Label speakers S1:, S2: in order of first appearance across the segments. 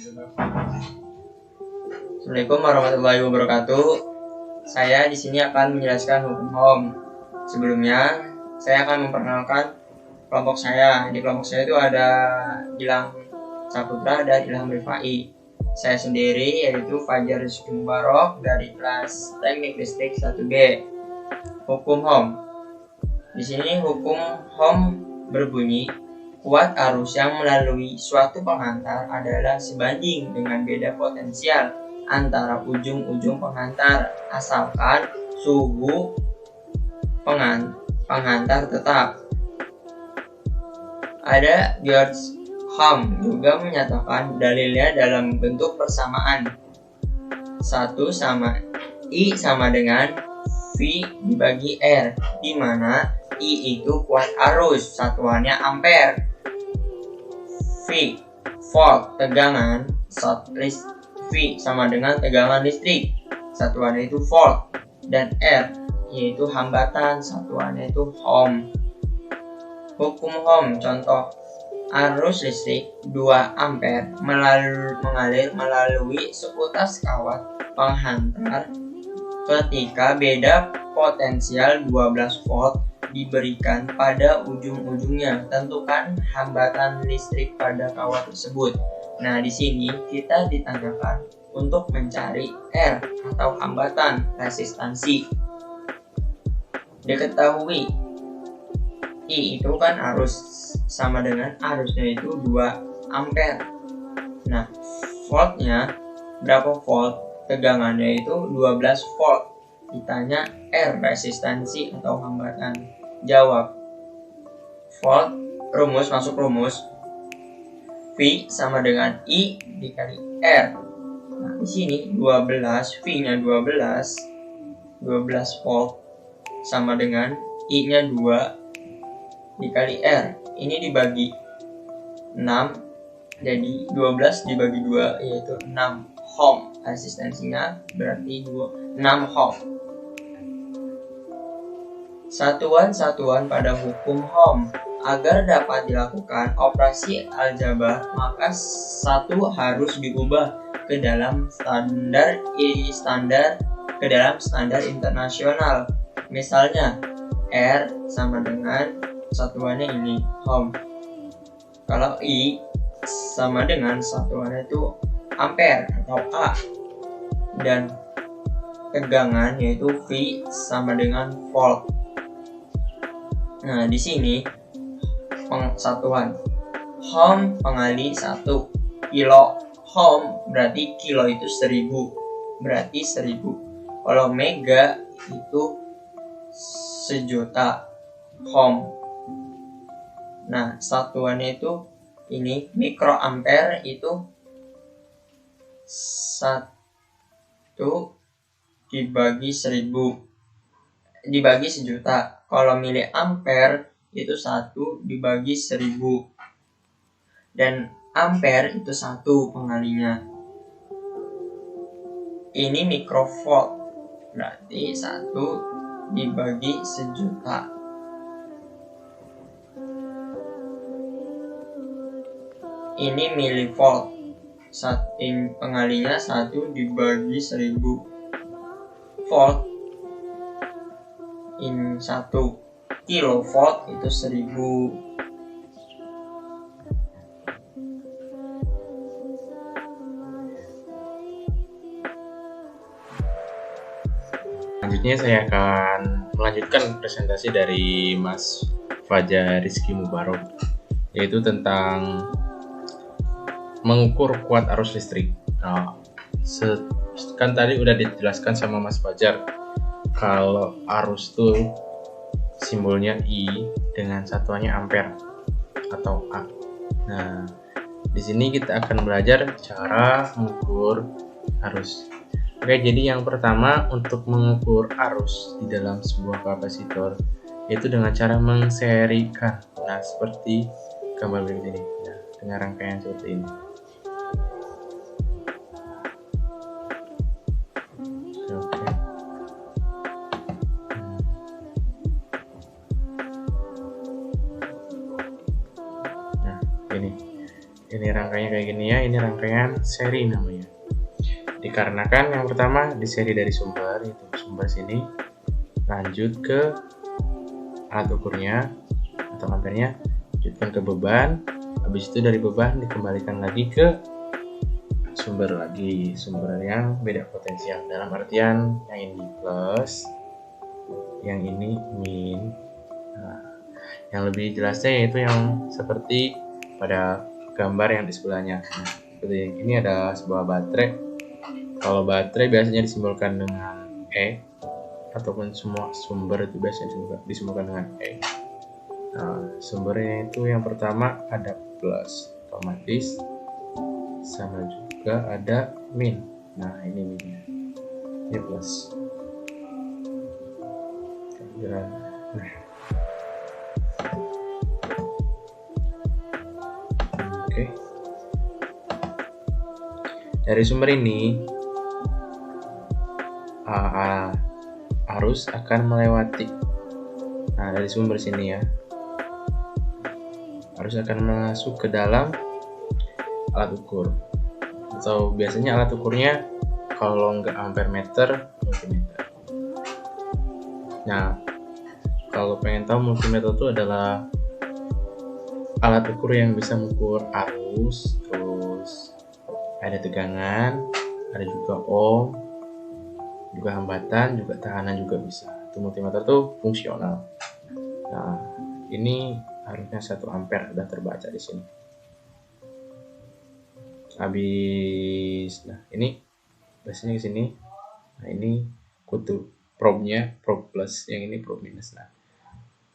S1: Assalamualaikum warahmatullahi wabarakatuh. Saya di sini akan menjelaskan hukum Ohm. Sebelumnya, saya akan memperkenalkan kelompok saya. Di kelompok saya itu ada Gilang Saputra dan Ilham Rifai. Saya sendiri yaitu Fajar Rizky Mubarok dari kelas Teknik Listrik 1B. Hukum Ohm. Di sini hukum Ohm berbunyi, kuat arus yang melalui suatu pengantar adalah sebanding dengan beda potensial antara ujung-ujung pengantar asalkan suhu pengantar tetap. Ada George Ohm juga menyatakan dalilnya dalam bentuk persamaan 1 sama I sama dengan V dibagi R, di mana I itu kuat arus, satuannya ampere. V volt tegangan, V sama dengan tegangan listrik, satuannya itu volt, dan R yaitu hambatan, satuannya itu ohm. Hukum Ohm contoh, arus listrik 2 ampere mengalir melalui seutas kawat penghantar ketika beda potensial 12 volt diberikan pada ujung-ujungnya. Tentukan hambatan listrik pada kawat tersebut. Nah, di sini kita ditanyakan untuk mencari R atau hambatan resistansi. Diketahui I itu kan arus, sama dengan arusnya itu 2 ampere. Nah, voltnya berapa volt? Tegangannya itu 12 volt. Ditanya R resistansi atau hambatan. Jawab. Volt, masuk rumus. V sama dengan I dikali R. Nah, di sini 12, V-nya 12 volt sama dengan I-nya 2 dikali R. Ini dibagi 6, jadi 12 dibagi 2 yaitu 6 ohm. Resistensinya berarti 6 ohm. Satuan-satuan pada hukum Ohm. Agar dapat dilakukan operasi aljabar, maka satu harus diubah ke dalam standar internasional. Misalnya R sama dengan satuannya ini ohm. Kalau I sama dengan satuannya itu ampere atau A, dan tegangan yaitu V sama dengan volt. Nah, di sini satuan ohm pengali 1 kilo ohm, berarti kilo itu 1000, berarti 1000. Kalau mega itu 1.000.000 ohm. Nah, satuannya itu ini mikroampere itu 1 dibagi 1000 dibagi 1.000.000. Kalau miliampere itu 1 dibagi 1000, dan ampere itu 1 pengalinya. Ini mikrovolt, berarti 1 dibagi 1.000.000. Ini milivolt, pengalinya 1 dibagi 1000. Volt ini 1 kilovolt itu 1000.
S2: Selanjutnya saya akan melanjutkan presentasi dari Mas Fajar Rizky Mubarok, yaitu tentang mengukur kuat arus listrik. Nah, kan tadi udah dijelaskan sama Mas Fajar kalau arus tuh simbolnya I dengan satuannya ampere atau A. Nah, di sini kita akan belajar cara mengukur arus. Oke, jadi yang pertama untuk mengukur arus di dalam sebuah kapasitor yaitu dengan cara mengserikan. Nah, seperti gambar berikut ini. Nah, dengan rangkaian seperti ini. Oke. Nah, ini. Ini rangkaiannya kayak gini ya, ini rangkaian seri namanya. Dikarenakan yang pertama di seri dari sumber, itu sumber sini, lanjut ke alat ukurnya atau ampernya, lanjutkan ke beban, habis itu dari beban dikembalikan lagi ke sumber yang beda potensial, dalam artian yang ini plus, yang ini min. Nah, yang lebih jelasnya yaitu yang seperti pada gambar yang di sebelahnya. Nah, seperti ini ada sebuah baterai. Kalau baterai biasanya disimbolkan dengan E, ataupun semua sumber itu biasanya disimbolkan dengan E. Nah, sumbernya itu yang pertama ada plus, otomatis sama juga ada min. Nah, ini minnya, ini plus. Nah, oke. Dari sumber ini arus akan melewati. Nah, dari sumber sini ya, arus akan masuk ke dalam alat ukur, atau biasanya alat ukurnya kalau nggak ampere meter, multimeter. Nah, kalau pengen tahu, multimeter itu adalah alat ukur yang bisa mengukur arus, terus ada tegangan, ada juga ohm, juga hambatan, juga tekanan juga bisa. Itu multimeter tuh fungsional. Nah, ini harusnya 1 ampere udah terbaca di sini. Habis, nah ini biasanya ke sini. Nah, ini kutub probe-nya, probe plus, yang ini probe minus. Nah,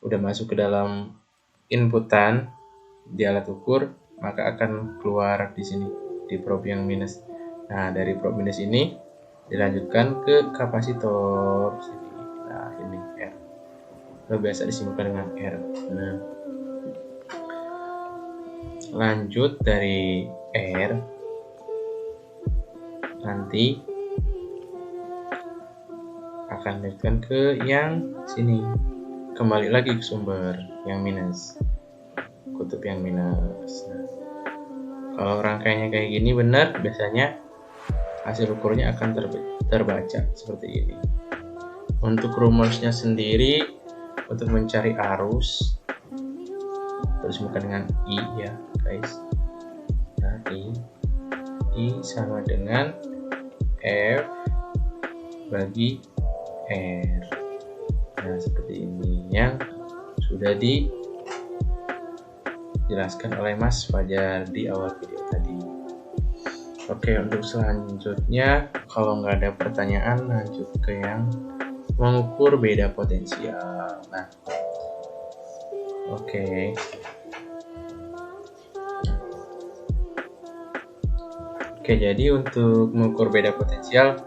S2: udah masuk ke dalam inputan di alat ukur, maka akan keluar di sini di probe yang minus. Nah, dari probe minus ini dilanjutkan ke kapasitor sini. Nah, ini R. Lalu biasa disimbolkan dengan R. Nah, lanjut dari R, nanti akan dilanjutkan ke yang sini. Kembali lagi ke sumber yang minus, kutub yang minus. Nah, kalau rangkaiannya kayak gini benar, biasanya hasil ukurnya akan terbaca seperti ini. Untuk rumusnya sendiri, untuk mencari arus, terus bukan dengan I ya guys. Nah, I sama dengan F bagi R. Nah, seperti ini yang sudah dijelaskan oleh Mas Fajar di awal video tadi. Oke, untuk selanjutnya, kalau nggak ada pertanyaan, lanjut ke yang mengukur beda potensial. Nah, oke. Oke, jadi untuk mengukur beda potensial,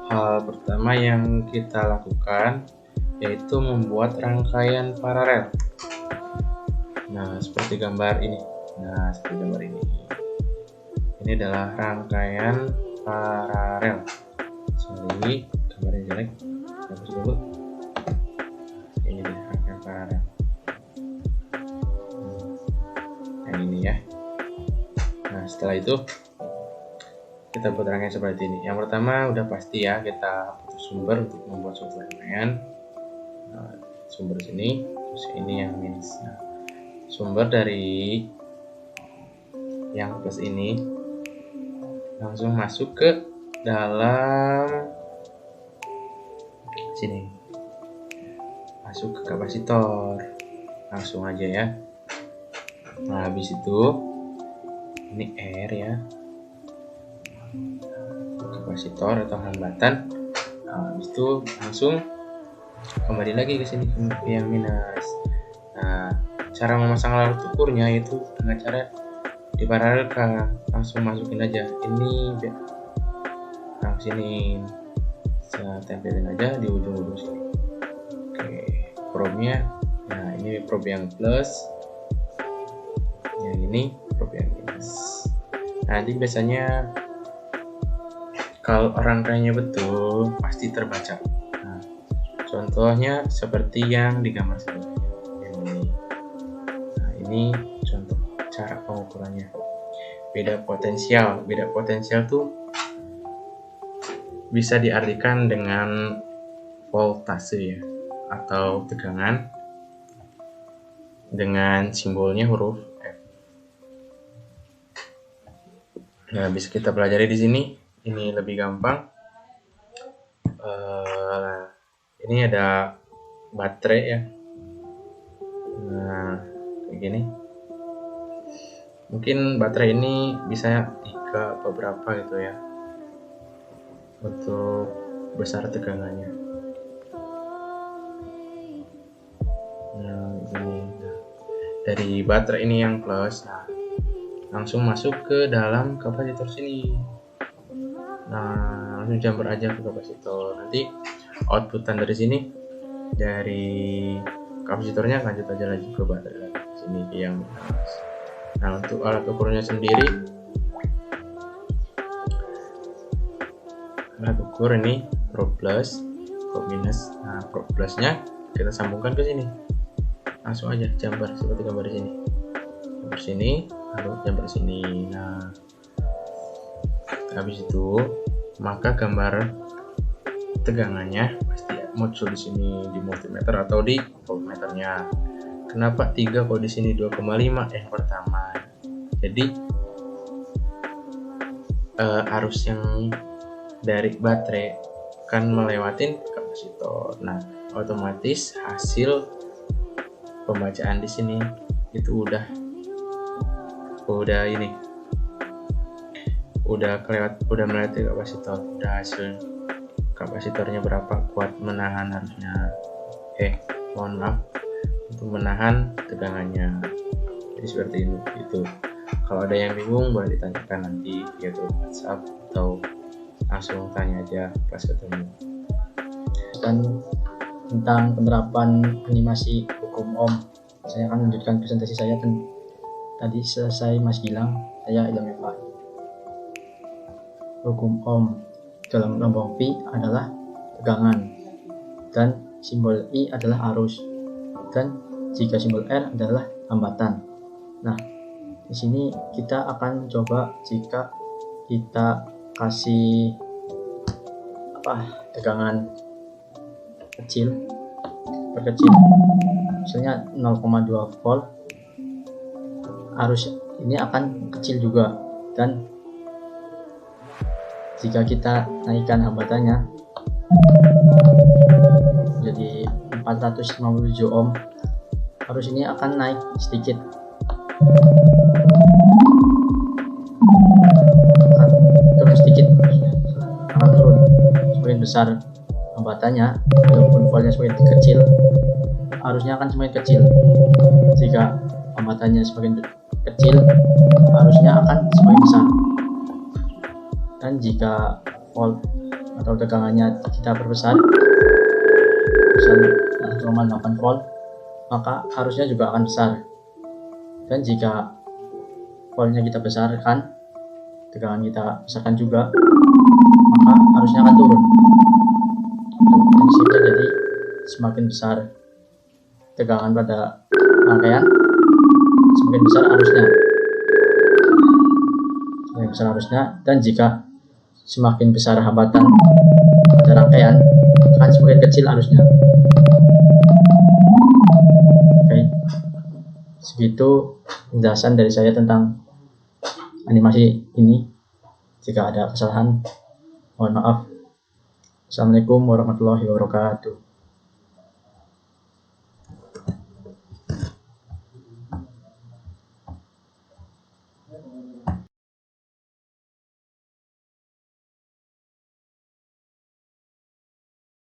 S2: hal pertama yang kita lakukan yaitu membuat rangkaian paralel. Nah, seperti gambar ini. Ini adalah rangkaian paralel. Sorry, gambarnya jelek. Hapus dulu. Ini dia rangkaian paralel. Yang ini ya. Nah, setelah itu kita buat rangkaian seperti ini. Yang pertama udah pasti ya, kita butuh sumber untuk membuat suatu rangkaian. Nah, sumber sini, terus ini yang minus. Nah, sumber dari yang plus ini langsung masuk ke dalam sini, masuk ke kapasitor langsung aja ya. Nah, habis itu ini R ya, kapasitor atau hambatan. Nah, habis itu langsung kembali lagi ke sini ke yang minus. Nah, cara memasang alat ukurnya itu dengan cara diparalelkan, langsung masukin aja ini, nah sini saya tempelin aja di ujung-ujung sini. Oke, probe-nya, nah ini probe yang plus, yang ini probe yang minus. Nah, nanti biasanya kalau rangkaiannya betul pasti terbaca. Nah, contohnya seperti yang di gambar sebelumnya, yang ini. Nah, ini contoh cara pengukurannya. beda potensial. Beda potensial tuh bisa diartikan dengan voltase ya, atau tegangan dengan simbolnya huruf F. Nah, bisa kita pelajari di sini. Ini lebih gampang. Ini ada baterai ya. Nah, kayak gini. Mungkin baterai ini bisa 3 atau berapa gitu ya, untuk besar tegangannya. Nah, ini. Nah, dari baterai ini yang plus, nah, langsung masuk ke dalam kapasitor sini. Nah, langsung jumper aja ke kapasitor. Nanti outputan dari sini, dari kapasitornya lanjut aja lagi ke baterai sini yang plus. Nah, untuk alat ukurnya sendiri, alat ukur ini probe plus, probe minus. Nah, probe plusnya kita sambungkan ke sini, langsung aja jumper seperti gambar di sini. Jumper sini, lalu jumper sini. Nah, habis itu maka gambar tegangannya pasti muncul di sini di multimeter atau di voltmeternya. Kenapa 3 kalau di sini 2,5? Yang pertama, jadi arus yang dari baterai kan melewatin kapasitor. Nah, otomatis hasil pembacaan di sini itu udah melewati kapasitor. Udah hasil kapasitornya berapa, kuat menahan harusnya. Mohon maaf, untuk menahan tegangannya. Jadi seperti ini itu. Kalau ada yang bingung boleh ditanyakan nanti via grup WhatsApp atau langsung tanya aja pas ketemu.
S3: Dan tentang penerapan animasi hukum Ohm, saya akan melanjutkan presentasi saya. Tadi selesai Mas Gilang, saya Ilham Eva. Hukum Ohm dalam lambang Pi adalah tegangan dan simbol I adalah arus, dan jika simbol R adalah hambatan. Nah, di sini kita akan coba jika kita kasih tegangan kecil, perkecil, misalnya 0,2 volt, arus ini akan kecil juga. Dan jika kita naikkan hambatannya jadi 457 ohm, arus ini akan naik sedikit, akan turun sedikit, akan turun. Semakin besar hambatannya walaupun voltnya semakin kecil, arusnya akan semakin kecil. Jika hambatannya semakin kecil, arusnya akan semakin besar. Dan jika volt atau tegangannya kita perbesar, misalnya 1,8 volt, maka arusnya juga akan besar. Dan jika voltnya kita besarkan, tegangan kita besarkan juga, maka arusnya akan turun. Untuk prinsipnya, jadi semakin besar tegangan pada rangkaian, semakin besar arusnya. Semakin besar arusnya, dan jika semakin besar hambatan pada rangkaian, akan semakin kecil arusnya. Oke, segitu penjelasan dari saya tentang animasi ini. Jika ada kesalahan, mohon maaf. Assalamualaikum warahmatullahi wabarakatuh.